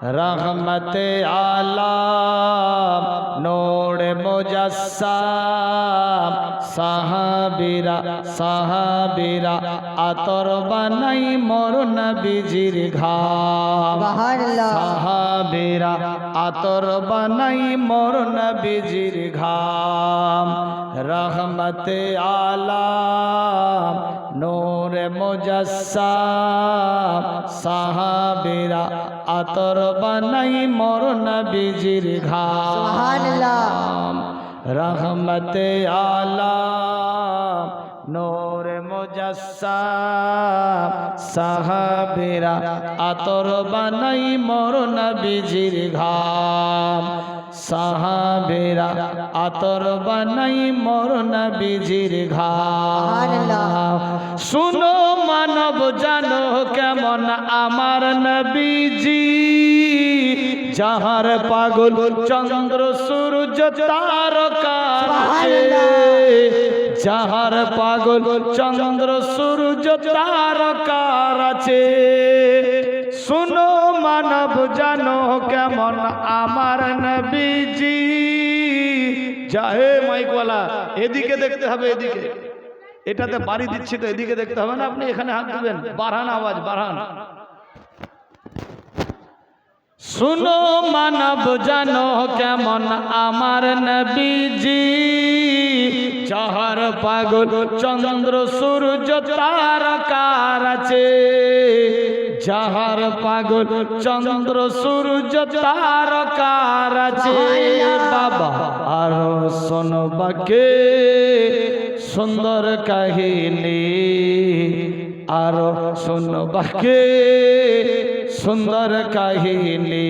रहमत आलम नूर मुजस्सम साहाबीरा साहाबीरा आतर बनाई मोर नबीजिर घाम साहाबीरा आतर बनाई मोर नबीजिर घाम रहमत आलम नूर मुजस्सम साहाबीरा आतर बनाई मोर नबीजिर घाम रहमत आलम नूर मुजस्सम साहाबीरा आतर बनाई मोर नबीजिर घाम साहाबीरा आतर बनाई मोर नबीजिर घाम सुनो मानव जानो केमन आमार नबीजी যাহার পাগল চন্দ্র সূর্য তারকা যাহার পাগল চন্দ্র সূর্য তারকা আছে শুনো মানব জানো কেমন আমার নবীজি যাহে মাইকওয়ালা এদিকে দেখতে হবে এদিকে এটাতে বাড়ি দিচ্ছি তো এদিকে দেখতে হবে না আপনি এখানে হাত দিবেন বাড়ান আওয়াজ বাড়ান सुनो मानव जानो केमन आमार नबीजी যাহার পাগল চন্দ্র সূর্য তারকার আছে যাহার পাগল চন্দ্র সূর্য তারকার আছে বাবা আর শোনবাকে সুন্দর কাহিনী আর শোনবাকে সুন্দর কাহিনী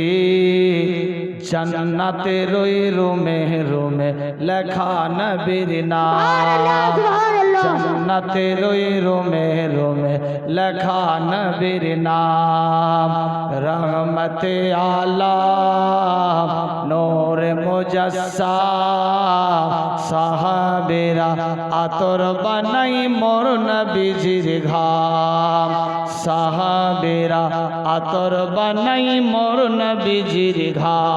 জান্নাতে রই রুমে রুমে লেখা নবীর নাম জান্নাতে রই রুমে রুমে লেখা নবীর নাম রহমতে আলম নূর মুজস্সম সাহাবীরা আতর বানাই মোর নবীজির ঘাম সাহাবীরা আতর বানাই মোর নবীজির ঘাম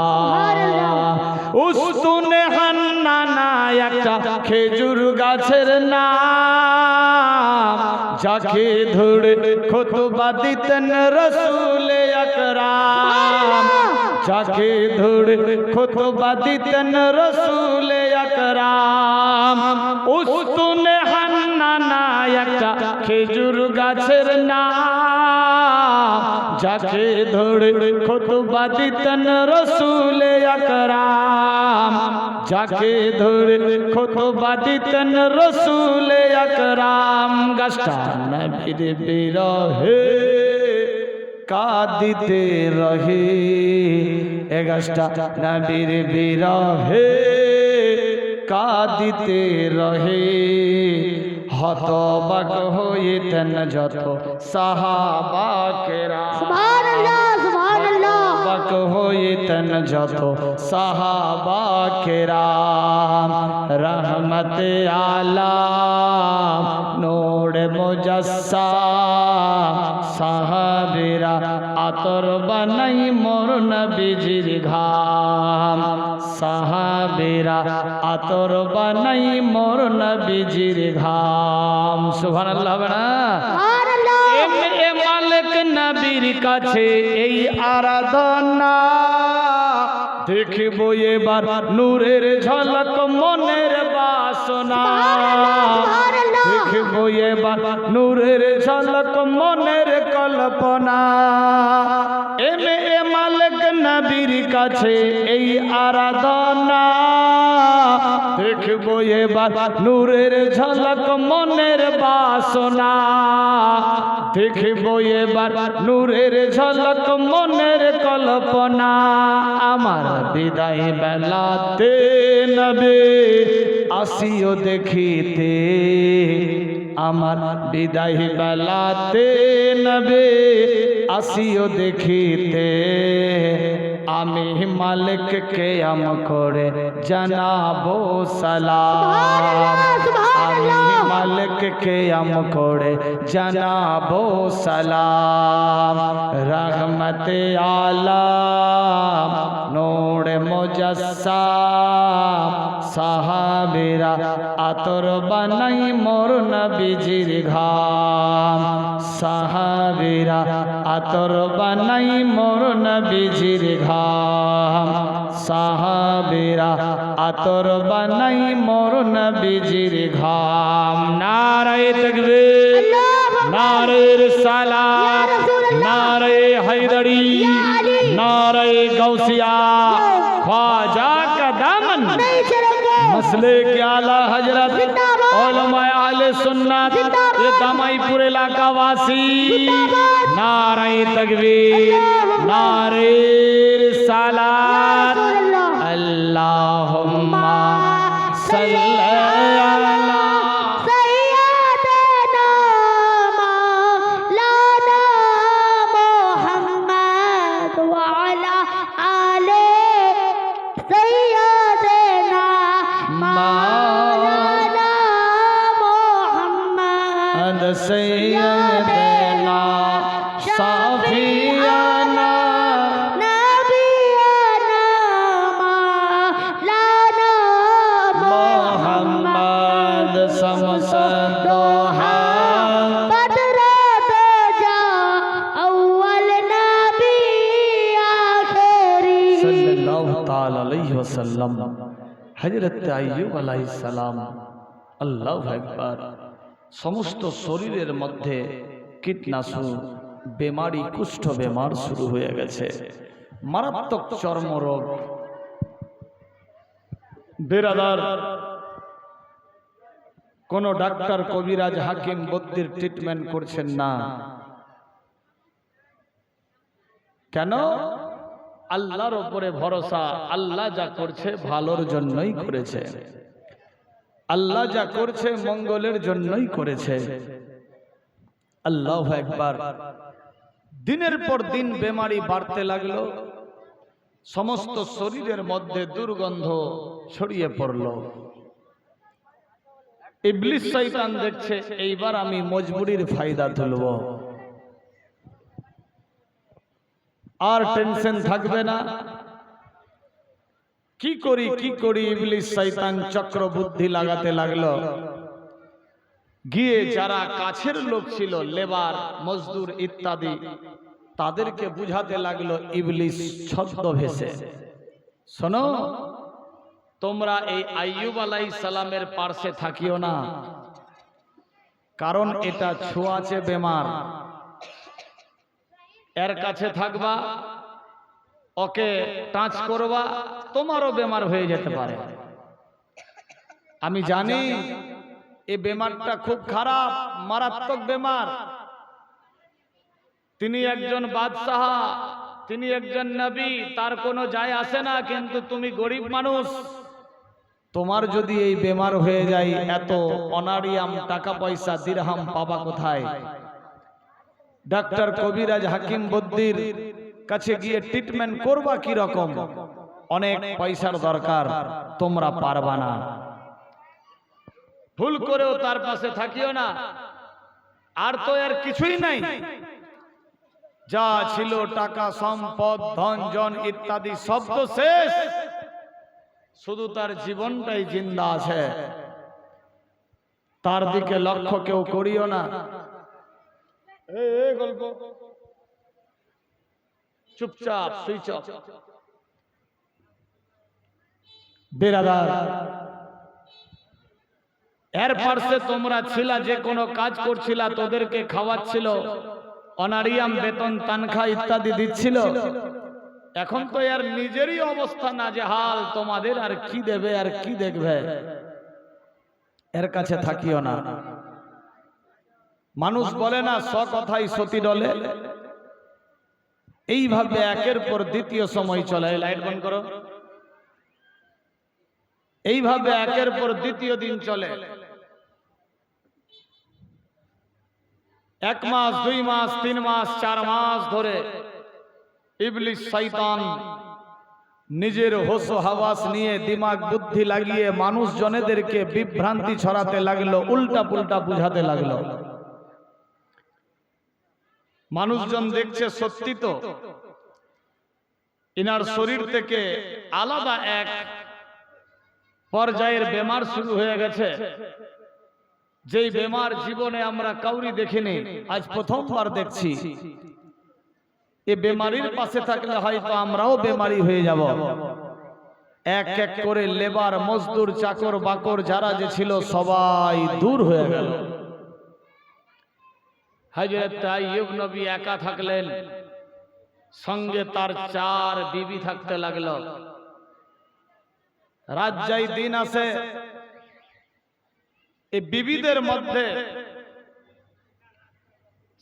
উস্তুনে হান্নানা একটা খেজুর গাছের নাম যাকে ধরে খুতবা দিতেন রাসূল আকরাম যাকে ধরে খুতবা দিতেন রাসূল আকরাম উস্তুনে হান্নানা একটা খেজুর গাছের নাম যাকে ধরে খুতবা দিতেন রাসূল আকরাম যাকে ধরে খুতবা দিতেন রাসূল আকরাম গাছটা নবীর বিরহে কাঁদিতে রহে এ গাছটা নবীর বিরহে কাঁদিতে রহে হতবাক হইতেন যত সাহাবা কেরাম সুবহানাল্লাহ সুবহানাল্লাহ হতবাক হইতেন যত সাহাবা কেরাম রহমতে আলম নূর মুজস্সম সাহাবীরা আতর বানাই মোর নবীজির ঘাম সাহাবীরা আতর বানাই মোর নবীজির ঘাম সুবহানাল্লাহ হবে না সুবহানাল্লাহ এ মালিক নবীর কাছে এই আরাধনা দেখবো এবার নূরের ঝলক মনের বাসনা দেখবো এবার নূরের ঝলক মনের কল্পনা এ মালিক নবীর কাছে এই আরাধনা দেখবো এবার নূরের ঝলক মনের বাসনা দেখবো এবার নূরের ঝলক মনের কল্পনা আমার বিদায় বেলাতে নবী আসিও দেখিতে আমার বিদায় বেলাতে নবী আসিও দেখিতে আমি মালিককে আম করে জানাবো সালাম আমি মালিককে আম করে জানাবো সালাম রহমতে আলা মুজাসসাম সাহাবীরা আতর বানাই মোর নবীজির ঘাম সাহাবীরা আতর বানাই মোর নবীজির ঘাম সাহাবীরা আতর বানাই মোর নবীজির ঘাম নারায়ে তাকবীর নারায়ে রিসালাত নারায়ে হায়দারি नारे गौसिया ख्वाजा का दामन मसले के आला हजरत उलमाए अहले सुन्नत ये दामाईपुर इलाका वासी नारे तकबीर नारे रिसालत अल्लाहुम्मा सल्ली अला सैयदना साफियाना नबियाना मौलाना मोहम्मद समसदोहा बदरा जा अव्वल नबी आखिरी सल्लल्लाहु ताला अलैहि वसल्लम हजरत अय्यूब अलैहिस सलाम अल्लाहु अकबर समस्त शरीर मध्य कीटनाशु बेमारी कुष्ठ बेमार शुरू हो गए मारात्मक चर्म रोग बेरादार कोनो डाक्टर कबिराज हाकिम बुद्धिर ट्रिटमेंट करछेन ना केन आल्लाहर उपरे भरोसा आल्लाह जा करछे भालोर जन्यई करेछे আল্লাহ যা করছে মঙ্গলের জন্যই করেছে আল্লাহু আকবার দিনের পর দিন বেমারি বাড়তে লাগলো সমস্ত শরীরের মধ্যে দুর্গন্ধ ছড়িয়ে পড়ল ইবলিস শয়তান দেখছে এইবার আমি মজবুরির ফায়দা তুলব আর টেনশন থাকবে না কি করি ইবলিস শয়তান চক্র বুদ্ধি লাগাতে লাগলো গিয়ে যারা কাছের লোক ছিল লেবার মজদুর ইত্যাদি তাদেরকে বুঝাতে লাগলো ইবলিস ছদ্মবেশে শোনো তোমরা এই আইয়ুব আলাইহিস সালামের পাশে থাকিও না কারণ এটা ছোঁয়াচে বেমার এর কাছে থাকবা ওকে টাচ করবা তোমারও বেমার হয়ে যেতে পারে আমি জানি এই বেমারটা খুব খারাপ মারাত্মক বেমার তিনি একজন বাদশাহ তিনি একজন নবী তার কোনো যায় আসে না কিন্তু তুমি গরিব মানুষ তোমার যদি এই বেমার হয়ে যায় এত অনারিয়াম টাকা পয়সা দিরহাম পাবা কোথায় ডাক্তার কবিরাজ হাকিম বুদ্ধির কাছে গিয়ে ট্রিটমেন্ট করবা কি রকম অনেক পয়সার দরকার তোমরা পারবা না ভুল করেও তার পাশে থাকিও না আর তো এর কিছুই নাই যা ছিল টাকা সম্পদ ধন জন ইত্যাদি সব তো শেষ শুধু তার জীবনটাই জিন্দা আছে তার দিকে লক্ষ্য কেউ করিও না এই গল্প চুপচাপ সুইচ অফ বেরাদার এর পাশে তোমরা ছিলা যে কোনো কাজ করছিলা তোদেরকে খাওয়াচ্ছিল অনারিয়াম বেতন তানখা ইত্যাদি দিচ্ছিল এখন তো এর নিজেরই অবস্থা নাজেহাল তোমাদের আর কি দেবে আর কি দেখবে এর কাছে থাকিও না মানুষ বলে না স কথাই সতী ডলে এইভাবে একের পর দ্বিতীয় সময় চলে লাইট বন্ধ করো এইভাবে একের পর দ্বিতীয় দিন চলে এক মাস দুই মাস তিন মাস চার মাস ধরে ইবলিস শয়তান নিজের হোশ হাওয়াস নিয়ে দিমাগ বুদ্ধি লাগিয়ে মানুষ জনেদেরকে বিভ্রান্তি ছড়াতে লাগলো উল্টা পুল্টা বুঝাতে লাগলো মানুষজন দেখছে সত্যি তো ইনার শরীর থেকে আলাদা এক পর্যায়ের বেমার শুরু হয়ে গেছে, যেই বেমার জীবনে আমরা কাউরি দেখিনি, আজ প্রথমবার দেখছি। এই বেমারির পাশে থাকলে হয়তো আমরাও বেমারি হয়ে যাব। এক এক করে লেবার, মজদুর, চাকর বাকর যারা যে ছিল সবাই দূর হয়ে গেল। হযরত আইয়ুব নবী একা থাকলেন, সঙ্গে তার 4 বিবি থাকতে লাগলো। রাত যাই দিন আসে, এই বিবিদের মধ্যে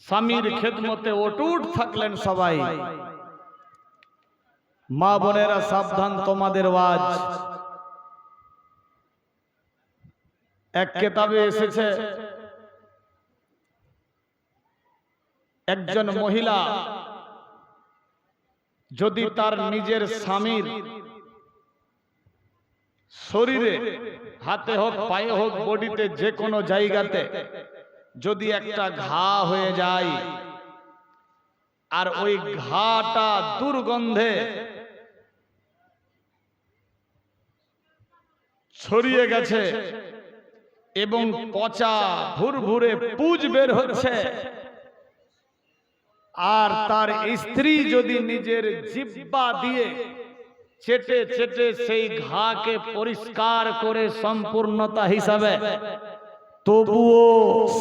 স্বামীর খেদমতে অটুট থাকলেন সবাই। মা বোনেরা সাবধান, তোমাদের ওয়াজ। এক কিতাবে এসেছে একজন মহিলা যদি তার নিজের স্বামীর শরীরে, হাতে হোক, পায়ে হোক, বডিতে, যে কোনো জায়গাতে যদি একটা ঘা হয়ে যায়, আর ওই ঘাটা দুর্গন্ধে ছড়িয়ে গেছে এবং পচা ভুরভুরে পুঁজ বের হচ্ছে, আর তার স্ত্রী যদি নিজের জিহ্বা দিয়ে চেটে চেটে সেই ঘাকে পরিষ্কার করে সম্পূর্ণতা হিসাবে, তবুও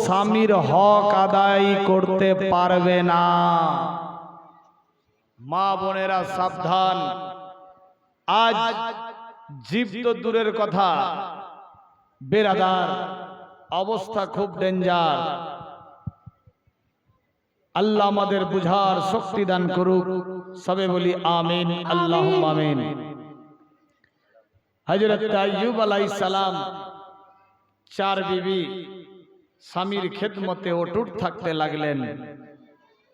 স্বামীর হক আদায় করতে পারবে না। মা বোনেরা সাবধান, আজ জীব তো দূরের কথা, বেরাদার অবস্থা খুব ডেঞ্জার। আল্লাহ আমাদের বুঝার শক্তি দান করুক, সবে বলি আমিন, আল্লাহুম্মা আমিন। হযরত আইয়ুব আলাইহিস সালাম 4 বিবি স্বামীর খেদমতে অটুট থাকতে লাগলেন।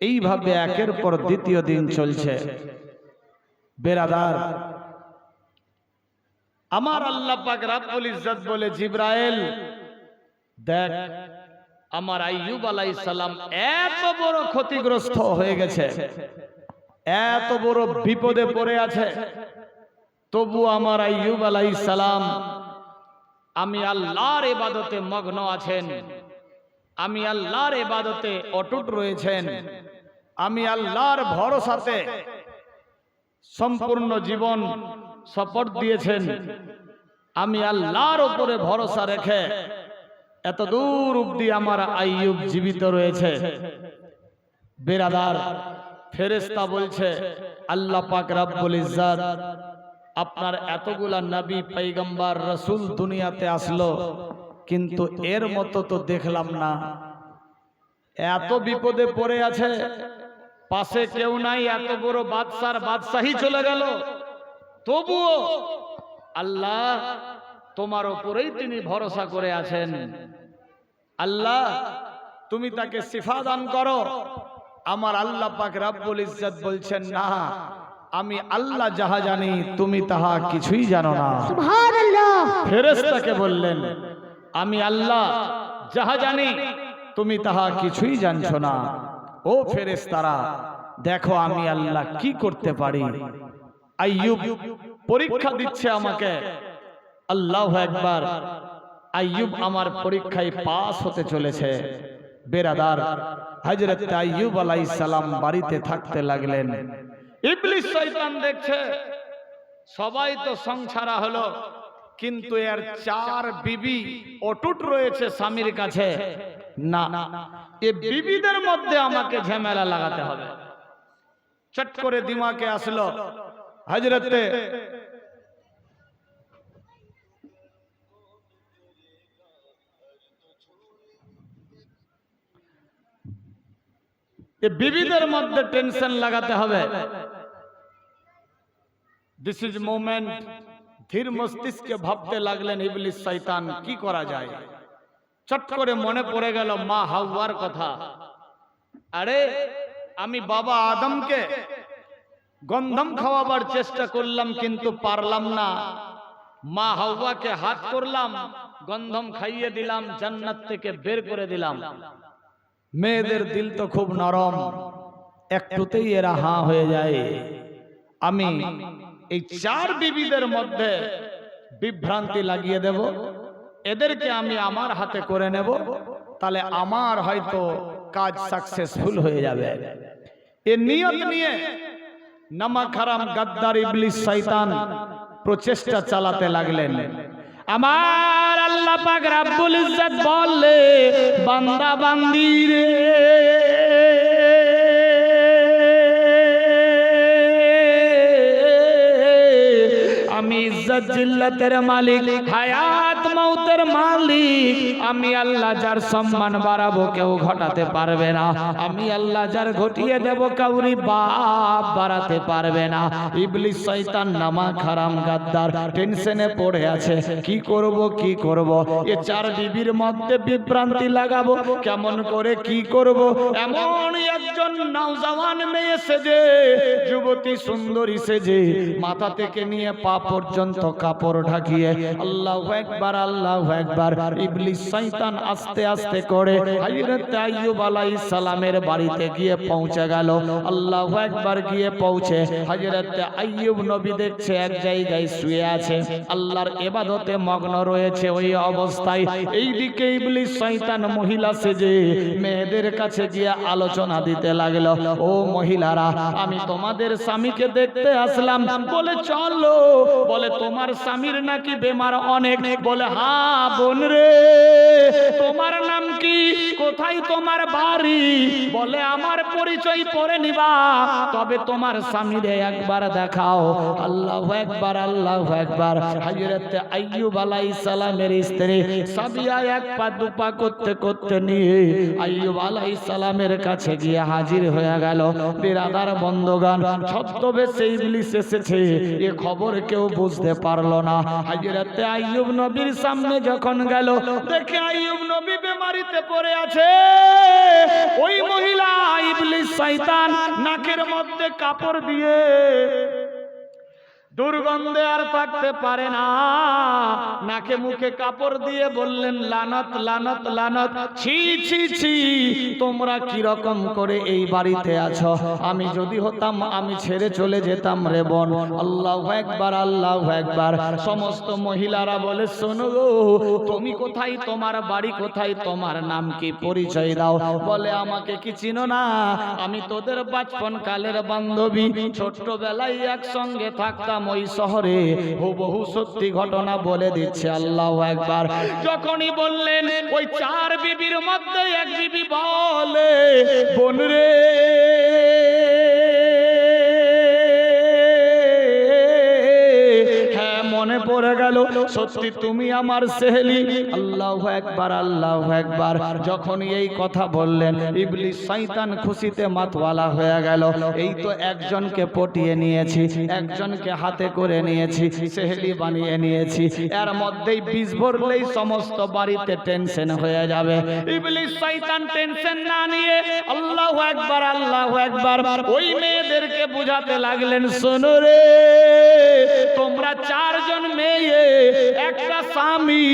এইভাবে একের পর দ্বিতীয় দিন চলছে। বেরাদার, আমার আল্লাহ পাক রব্বুল ইজ্জত বলে, জিবরাইল দেখ, আমার আইয়ুব আলাইহিস সালাম এত বড় ক্ষতিগ্রস্ত হয়ে গেছে, এত বড় বিপদে পড়ে আছে, তবু আমার আইয়ুব আলাইহিস সালাম আমি আল্লাহর ইবাদতে মগ্ন আছেন, আমি আল্লাহর ইবাদতে অটুট রয়েছেন, আমি আল্লাহর ভরসাতে সম্পূর্ণ জীবন সপর্দ দিয়েছেন, আমি আল্লাহর উপরে ভরসা রেখে এত দূর অবধি আমার আইয়ুব জীবিত রয়েছে। বেরাদার, ফেরেশতা বলছে, আল্লাহ পাক রব্বুল ইজ্জত আপনার এতগুলা নবী, পয়গম্বর, রাসূল দুনিয়াতে আসলো, কিন্তু এর মতো তো দেখলাম না। এত বিপদে পড়ে আছে, পাশে কেউ নাই, এত বড় বাদশার বাদশাহী চলে গেল, তবুও আল্লাহ তোমার উপরেই তিনি ভরসা করে আছেন। আল্লাহ তুমি তাকে শিফা দান করো। আমার আল্লাহ পাক রব্বুল ইজ্জত বলছেন, না, আমি আল্লাহ যাহা জানি তুমি তাহা কিছুই জানো না। সুবহানাল্লাহ। ফেরেশতাকে বললেন, আমি আল্লাহ যাহা জানি তুমি তাহা কিছুই জানছো না। ও ফেরেশতারা, দেখো আমি আল্লাহ কি করতে পারি। আইয়ুব পরীক্ষা দিচ্ছে আমাকে। আল্লাহু আকবার, আইয়ুব আমার পরীক্ষায় পাস হতে চলেছে। বেরাদার, হযরত আইয়ুব আলাইহিস সালাম বাড়িতে থাকতে লাগলেন। ইবলিস শয়তান দেখছে সবাই তো সংসারা হলো, কিন্তু এর 4 বিবি অটুট রয়েছে স্বামীর কাছে। না, এই বিবিদের মধ্যে আমাকে ঝামেলা লাগাতে হবে। চট করে দিমাগে আসলো, হযরতে বিবিদের মধ্যে টেনশন লাগাতে হবে। This is moment. ধীর মস্তিষ্কে ভাবতে লাগলেন ইবলিস শয়তান, কি করা যায়। চট করে মনে পড়ে গেল মা হাওয়ার কথা। আরে, আমি বাবা আদমকে গন্ধম খাওয়াবার চেষ্টা করলাম, কিন্তু পারলাম না। মা হাওয়াকে হাত করলাম, গন্ধম খাইয়ে দিলাম, জান্নাত থেকে বের করে দিলাম। মেয়েদের দিল তো খুব নরম, একটুতেই এরা হাঁ হয়ে যায়। আমি এই চার বিবিদের মধ্যে বিভ্রান্তি লাগিয়ে দেব, এদেরকে আমি আমার হাতে করে নেব, তাহলে আমার হয়তো কাজ সাকসেসফুল হয়ে যাবে। এ নিয়ত নিয়ে নামাক হারাম গাদ্দার ইবলিস শয়তান প্রচেষ্টা চালাতে লাগলেন। আমার আল্লাহ পাক রব্বুল ইজ্জত বললে, বান্দা বান্দি রে, আমি ইজ্জত জিল্লাতের মালিক, হায়াত মৌতের মালিক, আমি আল্লাহ যার সম্মান বাড়াবো কেউ ঘটাতে পারবে না, আমি আল্লাহ যার ঘটিয়ে দেব কাউরি বাপ বাড়াতে পারবে না। ইবলিস শয়তান নামাক হারাম গাদ্দার টেনশনে পড়ে আছে, কি করব কি করব, এ চার বিবির মধ্যে বিভ্রান্তি লাগাবো কেমন করে, কি করব। এমন একজন নওজওয়ান মেয়ে সেজে, যুবতী সুন্দরী সেজে, মাথা থেকে নিয়ে পা পর্যন্ত কাপড় ঢাকিয়ে, আল্লাহু আকবার আল্লাহু আকবার, ইবলিস শয়তান আস্তে আস্তে করে হযরত আইয়ুব আলাইহিস সালামের বাড়িতে গিয়ে পৌঁছে গেল। আল্লাহু আকবার গিয়ে পৌঁছে হযরত আইয়ুব নবী দেখছে এক জায়গায় শুয়ে আছে, আল্লাহর ইবাদতে মগ্ন রয়েছে। ওই অবস্থায় এইদিকে ইবলিস শয়তান মহিলা সেজে মেয়েদের কাছে গিয়ে আলোচনা দিতে লাগলো, ও মহিলারা, আমি তোমাদের স্বামীকে দেখতে আসলাম, বলে চলো, বলে তোমার স্বামীর নাকি বেমার অনেক, বলে হ্যাঁ বোন রে, তোমার নাম কি, কোথায় তোমার বাড়ি, বলে আমার পরিচয় পরে নিবা, তবে তোমার স্বামীরে একবার দেখাও। আল্লাহু আকবার আল্লাহু আকবার। হযরত আইয়ুব আলাইহিস সালামের স্ত্রী সাবিয়া এক পা দুপা করতে করতে নিয়ে আইয়ুব আলাইহিস সালামের কাছে গিয়ে হাজির হয়ে গেল। বিরাদার বন্ধুগণ, ছদ্মবেশে ইবলিস এসেছে এ খবর কেউ বুঝতে পারলো না। হযরত আইয়ুব নবীর সামনে যখন গেল, দেখে আইয়ুব নবী বেমারিতে পড়ে আছে। ওই মহিলা ইবলিস শয়তান নাকের মধ্যে কাপড় দিয়ে দুর্গন্ধে আর থাকতে পারে না, নাকে মুখে কাপড় দিয়ে বললেন, লানত লানত লানত, ছি ছি ছি, তোমরা কি রকম করে এই বাড়িতে আছো, আমি যদি হতাম আমি ছেড়ে চলে যেতাম রে বোন। আল্লাহু আকবার আল্লাহু আকবার। সমস্ত মহিলারা বলে, শোনো গো, তুমি কোথায়, তোমার বাড়ি কোথায়, তোমার নাম কি, পরিচয় দাও। বলে আমাকে কি চিনো না, আমি তোদের বাচপন কালের বান্ধবী, ছোট্টবেলায় একসঙ্গে থাকতাম ওই শহরে। হুবহু সত্যি ঘটনা বলে দিচ্ছে। আল্লাহু আকবার। যখনই বললেন, ওই চার বিবির মধ্যে এক বিবি বলে, বোন রে, মনে পড়ে গেল, সত্যি তুমি আমার সেহেলি। আল্লাহু আকবার আল্লাহু আকবার। যখন এই কথা বললেন, ইবলিস শয়তান খুশিতে মাতওয়ালা হয়ে গেল। এই তো একজনকে পটিয়ে নিয়েছি, একজনকে হাতে করে নিয়েছি, সেহেলি বানিয়ে নিয়েছি, এর মধ্যেই বিষ ভরলেই সমস্ত বাড়িতে টেনশন হয়ে যাবে। ইবলিস শয়তান টেনশন না নিয়ে আল্লাহু আকবার আল্লাহু আকবার ওই মেয়েদেরকে বুঝাতে লাগলেন, শোনো রে, তোমরা চারজন মেয়ে, একটা স্বামী,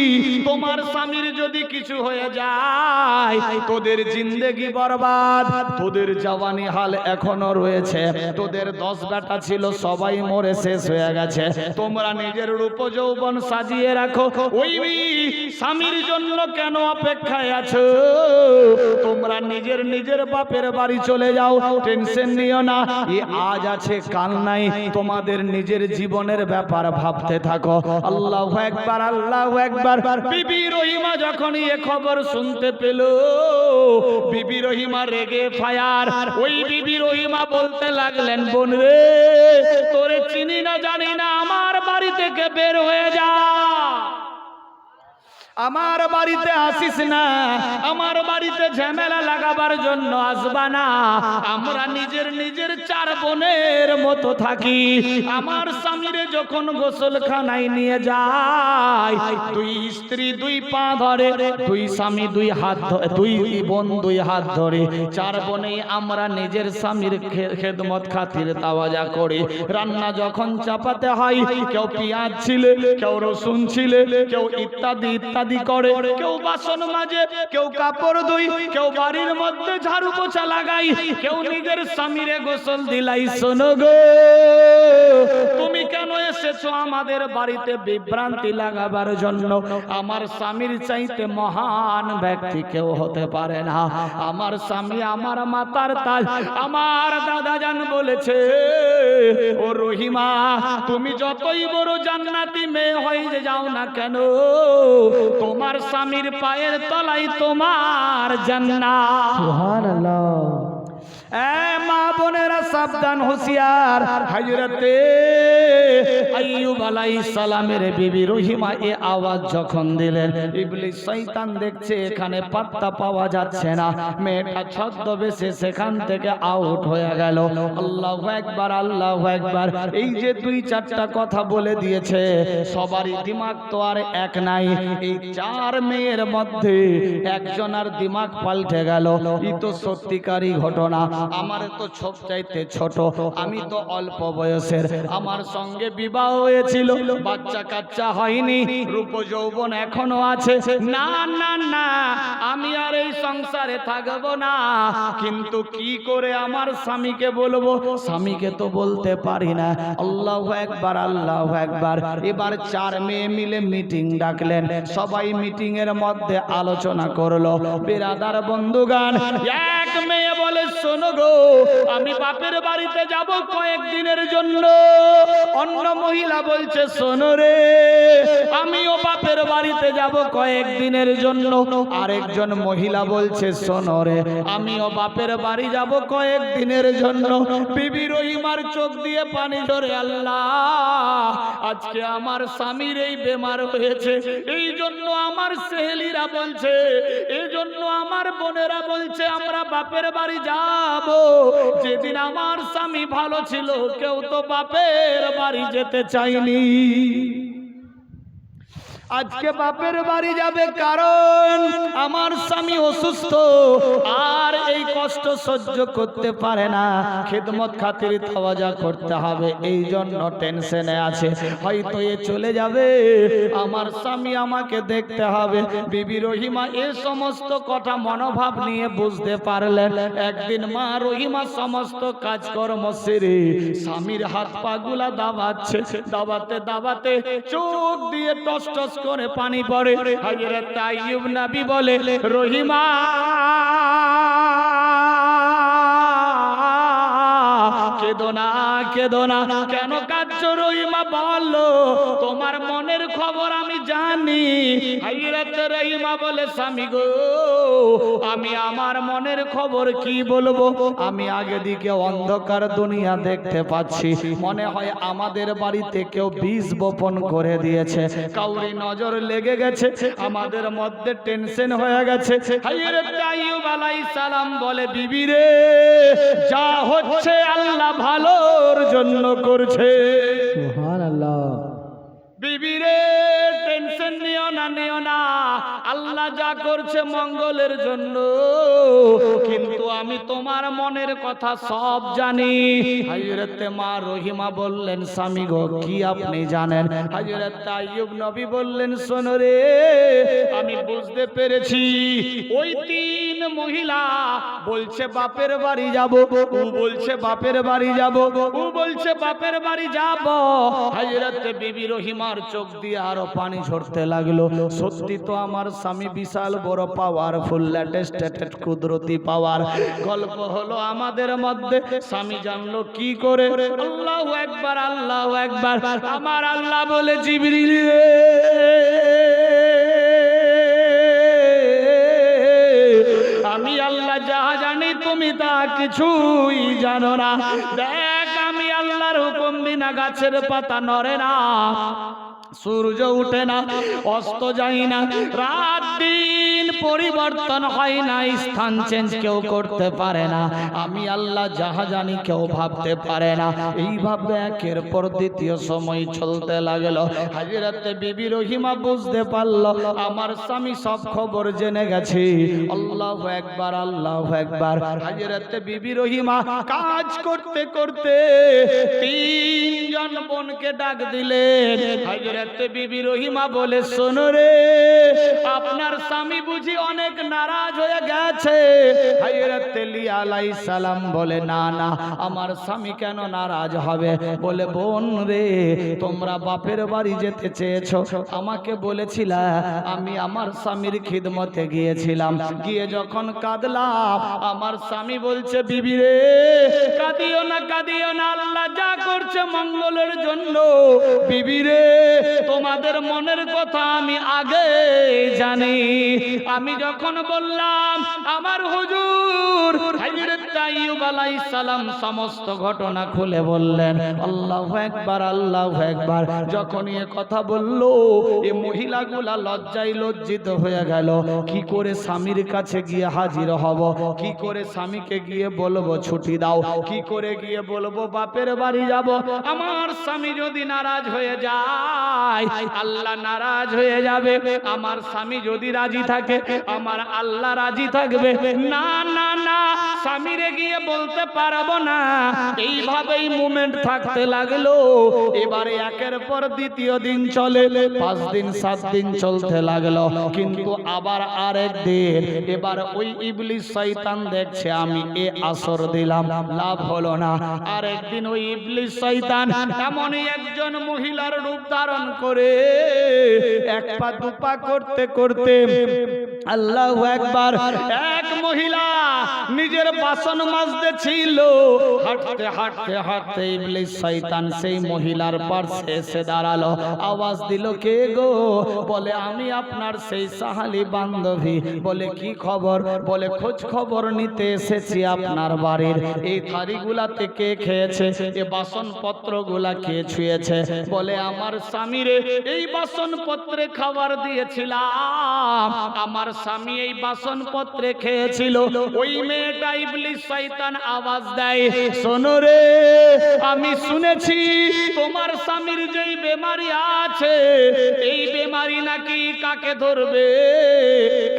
তোমার স্বামীর যদি কিছু হয়ে যায় তোদের জিন্দেগি বরবাদ, তোদের জওয়ানি হাল এখনো রয়েছে, তোদের 10 বেটা ছিল সবাই মরে শেষ হয়ে গেছে, তোমরা নিজের রূপ যৌবন সাজিয়ে রাখো, ওই স্বামীর জন্য কেন অপেক্ষায় আছো, তোমরা নিজের নিজের বাপের বাড়ি চলে যাও, টেনশন নিও না, এ আজ আছে কাল নাই, তোমাদের নিজের জীবনের ব্যাপার ভাবতে থাকো। আল্লাহু আকবার আল্লাহু আকবার। বিবি রহিমা যখন এই খবর শুনতে পেল, বিবি রহিমা রেগে ফায়ার। ওই বিবি রহিমা বলতে লাগলেন, বোন রে, তোরে চিনি না জানি না, আমার বাড়ি থেকে বের হয়ে যা, আমার বাড়িতে আসিস না, আমার বাড়িতে ঝামেলা লাগাবার জন্য আসবা না, আমরা নিজের নিজের চার বোনের মতো থাকি। আমার স্বামীরে যখন গোসলখানায় নিয়ে যায়, দুই স্ত্রী দুই পা ধরে, দুই স্বামী দুই হাত ধরে, দুই বোন দুই হাত ধরে, চার বোনেই আমরা নিজের স্বামীর খেদমত খাতির তাওয়াজা করি। রান্না যখন চাপাতে হয়, কেউ পেঁয়াজ ছিলে, কেউ রসুন ছিলে, কেউ ইত্যাদি ইত্যাদি করে, কেউ বাসন মাজে, কেউ কাপড় ধুই, কেউ বাড়ির মধ্যে ঝাড়ু পোছা লাগাই, কেউ নিজের স্বামীরে গোসল পারমিশন দিলাই, শোনো গো তুমি কেন এসেছো আমাদের বাড়িতে বিভ্রান্তি লাগাবার জন্য? আমার স্বামীর চাইতে মহান ব্যক্তি কেউ হতে পারে না। আমার স্বামী আমার মাতার তাজ। আমার দাদা জান বলেছে, ও রহিমা, তুমি যতই বড় জান্নাতি মেয়ে হয়ে যাও না কেন, তোমার স্বামীর পায়ের তলায় তোমার জান্নাত। সুবহানাল্লাহ। মা বোনেরা সাবধান, হুঁশিয়ার। হযরতে আইয়ুব আলাইহিস সালামের বিবি রহিমা এ আওয়াজ যখন দিলেন, ইবলিস শয়তান দেখছে এখানে পাত্তা পাওয়া যাচ্ছে না, মেয়েটা ছদ্মবেশে সেখান থেকে আউট হয়ে গেল। আল্লাহু আকবার, আল্লাহু আকবার। এই যে দুই চারটা কথা বলে দিয়েছে, সবারই দিমাগ তো আর এক নাই। এই চার মেয়ের মধ্যে একজনের দিমাগ পাল্টে গেল। এই তো সত্যিকারী ঘটনা। আমার তো সবচাইতে ছোট, আমি তো অল্প বয়সের, আমার সঙ্গে বিবাহ হয়েছিল, বাচ্চা কাচ্চা হয়নি, রূপ যৌবন এখনো আছে। না না না, আমি আর এই সংসারে থাকবো না। কিন্তু কি করে আমার স্বামীকে বলবো? স্বামীকে তো বলতে পারি না। আল্লাহু আকবার, আল্লাহু আকবার। এবার চার মেয়ে মিলে মিটিং ডাকলেন। সবাই মিটিং এর মধ্যে আলোচনা করলো। বিরাদার বন্ধুগান, এক মেয়ে বলে, শোনো গো, আমি বাপের বাড়িতে যাব কয়েকদিনের জন্য। অন্য মহিলা বলছে, শোনো রে, আমিও বাপের বাড়িতে যাব কয়েকদিনের জন্য। আরেকজন মহিলা বলছে, শোনো রে, আমিও বাপের বাড়ি যাব কয়েকদিনের জন্য। বিবি রহিমার চোখ দিয়ে পানি ঝরে, আল্লাহ, আজকে আমার স্বামীর এই বেমার হয়েছে, এই জন্য আমার সেহেলিরা বলছে, এই জন্য আমার বোনেরা বলছে আমরা বাপের বাড়ি যাব। যেদিন আমার স্বামী ভালো ছিল, কেউ তো বাপের বাড়ি যেতে চায়নি। আজকে বাপের বাড়ি যাবে, কারণ আমার স্বামী অসুস্থ আর এই কষ্ট সহ্য করতে পারে না। খিদমত খাতির তাওয়াজা করতে হবে, এই জন্য টেনশনে আছে। হয়তো এ চলে যাবে, আমার স্বামী আমাকে দেখতে হবে। বিবি রহিমা এ সমস্ত কথা মনোভাব নিয়ে বুঝতে পারলেন। একদিন মা রহিমা সমস্ত কাজকর্ম সেরে স্বামীর হাত পা গুলা দাবাচ্ছে, দাবাতে দাবাতে চোখ দিয়ে টস টস করে পানি পড়ে। হযরত আইয়ুব নবী বলে, রহিমা, কেঁদো না, কেঁদো না, কেন কাঁদছো? রহিমা বলল, তোমার মনের খবর আমি জানি। হযরত রহিমা বলে, স্বামী গো, আমি আমার মনের খবর কি বলবো? আমি আগে দিকে অন্ধকার দুনিয়া দেখতে পাচ্ছি, মনে হয় আমাদের বাড়িতে কেউ বীজ বপন করে দিয়েছে, কাউরি নজর লেগে গেছে, আমাদের মধ্যে টেনশন হয়ে গেছে। হযরত আইয়ুব আলাইহিস সালাম বলে, বিবি রে, যা হচ্ছে আল্লাহ ভালোর জন্য করছে। সুবহানাল্লাহ। বিবি রে, টেনশন নিও না, নিও না, আল্লাহ যা করছে মঙ্গলের জন্য। কিন্তু আমি তোমার মনের কথা সব জানি। হযরত মা রহিমা বললেন, স্বামী গো, কি আপনি জানেন? হযরত আইয়ুব নবী বললেন, শোনো রে, আমি বুঝতে পেরেছি। ওই তিন মহিলা বলছে বাপের বাড়ি যাব, ও বলছে বাপের বাড়ি যাব, ও বলছে বাপের বাড়ি যাব। হযরত বিবি রহিমার চোখ দিয়ে আরো পানি ঝরতে লাগলো। সত্যি তো আমার স্বামী বিশাল বড় পাওয়ারফুল, লেটেস্টেড কুদরতি পাওয়ার। গল্প হলো আমাদের মধ্যে, স্বামী জানলো কি করে? আল্লাহু আকবার, আল্লাহু আকবার। আমার আল্লাহ বলে, জিবরিল রে, আমি আল্লাহ যা জানি তুমি তা কিছুই জানো না। দেখ, আমি আল্লাহর হুকুম বিনা গাছের পাতা নড়ে না, সূর্য উঠে না, অস্ত যায় না, রাত দিন পরিবর্তন হয় না, স্থান চেঞ্জ কেউ করতে পারে না। আমি আল্লাহ যাহা জানি কেউ ভাবতে পারে না। এইভাবে একের পর দ্বিতীয় সময় চলতে লাগলো। হযরত বিবি রহিমা বুঝতে পারল, আমার স্বামী সব খবর জেনে গেছে। আল্লাহু আকবার, আল্লাহু আকবার। হযরত বিবি রহিমা কাজ করতে করতে তিনজন বোনকে ডাক দিলেন। হযরত বিবি রহিমা বলে, শোনো রে, আপনার স্বামী বুঝি অনেক নারাজ হয়ে গেছে। হযরত আলী আলাইহিস সালাম বলে, না না, আমার স্বামী কেন নারাজ হবে? বলে, বোন রে, তোমরা বাপের বাড়ি যেতে চেয়েছো, আমাকে বলেছিলা, আমি আমার স্বামীর খিদমতে গিয়েছিলাম, গিয়ে যখন কাঁদলাম, আমার স্বামী বলছে, বিবি রে কাঁদিও না, কাঁদিও না, আল্লাহ যা করছে মঙ্গলের জন্য। বিবি রে, তোমাদের মনের কথা আমি আগে জানি। আমি যখন বললাম আমার হুজুর হযরত আইয়ুব আলাইহিস সালাম সমস্ত ঘটনা খুলে বললেন। আল্লাহু আকবার, আল্লাহু আকবার। যখন এ কথা বলল, এই মহিলাগুলা লজ্জায় লজ্জিত হয়ে গেল। কি করে স্বামীর কাছে গিয়ে হাজির হব? কি করে স্বামীকে গিয়ে বলবো ছুটি দাও? কি করে গিয়ে বলবো বাপের বাড়ি যাব? আমার স্বামী যদি নারাজ হয়ে যায়, আল্লাহ নারাজ হয়ে যাবে। আমার স্বামী যদি রাজি থাকে, আমার আল্লাহ রাজি থাকবে। না না না, স্বামীরে গিয়ে বলতে পারবো না। এইভাবেই মুভমেন্ট থাকতে লাগলো। এবারে একের পর দ্বিতীয় দিন চলে, 5 দিন 7 দিন চলতে লাগলো। কিন্তু আবার আরেক দিন, এবার ওই ইবলিস শয়তান দেখছে আমি এ আসর দিলাম, লাভ হলো না। আরেকদিন ওই ইবলিস শয়তান এমনই একজন মহিলার রূপ ধারণ করে এক পা দুপা করতে করতে, আল্লাহু আকবার, এক মহিলা নিজের বাসন মাজতে ছিল, হাঁটতে হাঁটতে হাঁটতে ইবলিস শয়তান সেই মহিলার পাশে এসে দাঁড়ালো। আওয়াজ দিল, কে গো? বলে, আমি আপনার সেই সাহালি বান্ধবী। বলে, কি খবর? বলে, খোঁজ খবর নিতে এসেছি আপনার বাড়ির। এই থারিগুলাতে কে খেয়েছে? এই বাসনপত্রগুলা কে ছুঁয়েছে? বলে, আমার স্বামীরে এই বাসনপত্রে খাবার দিয়েছিলাম, আমার স্বামী এই বাসনপত্রে খেয়েছিল। ওই মেয়েটা ইবলিস শয়তান আওয়াজ দেয়, শোনো রে, আমি শুনেছি তোমার স্বামীর যেই বেমারি আছে, এই বেমারি নাকি কাকে ধরবে?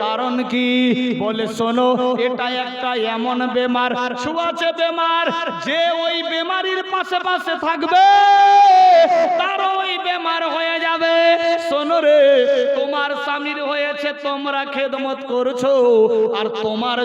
কারণ কি? বলে, শোনো, এটা একটা এমন বেমার, ছুঁয়াছে বেমার, যে ওই বেমারির পাশে পাশে থাকবে তার ওই বেমার হয়ে যাবে। শোনো রে, তোমার স্বামীর হয়েছে, তোমরা খেদমত করছো, আর তোমার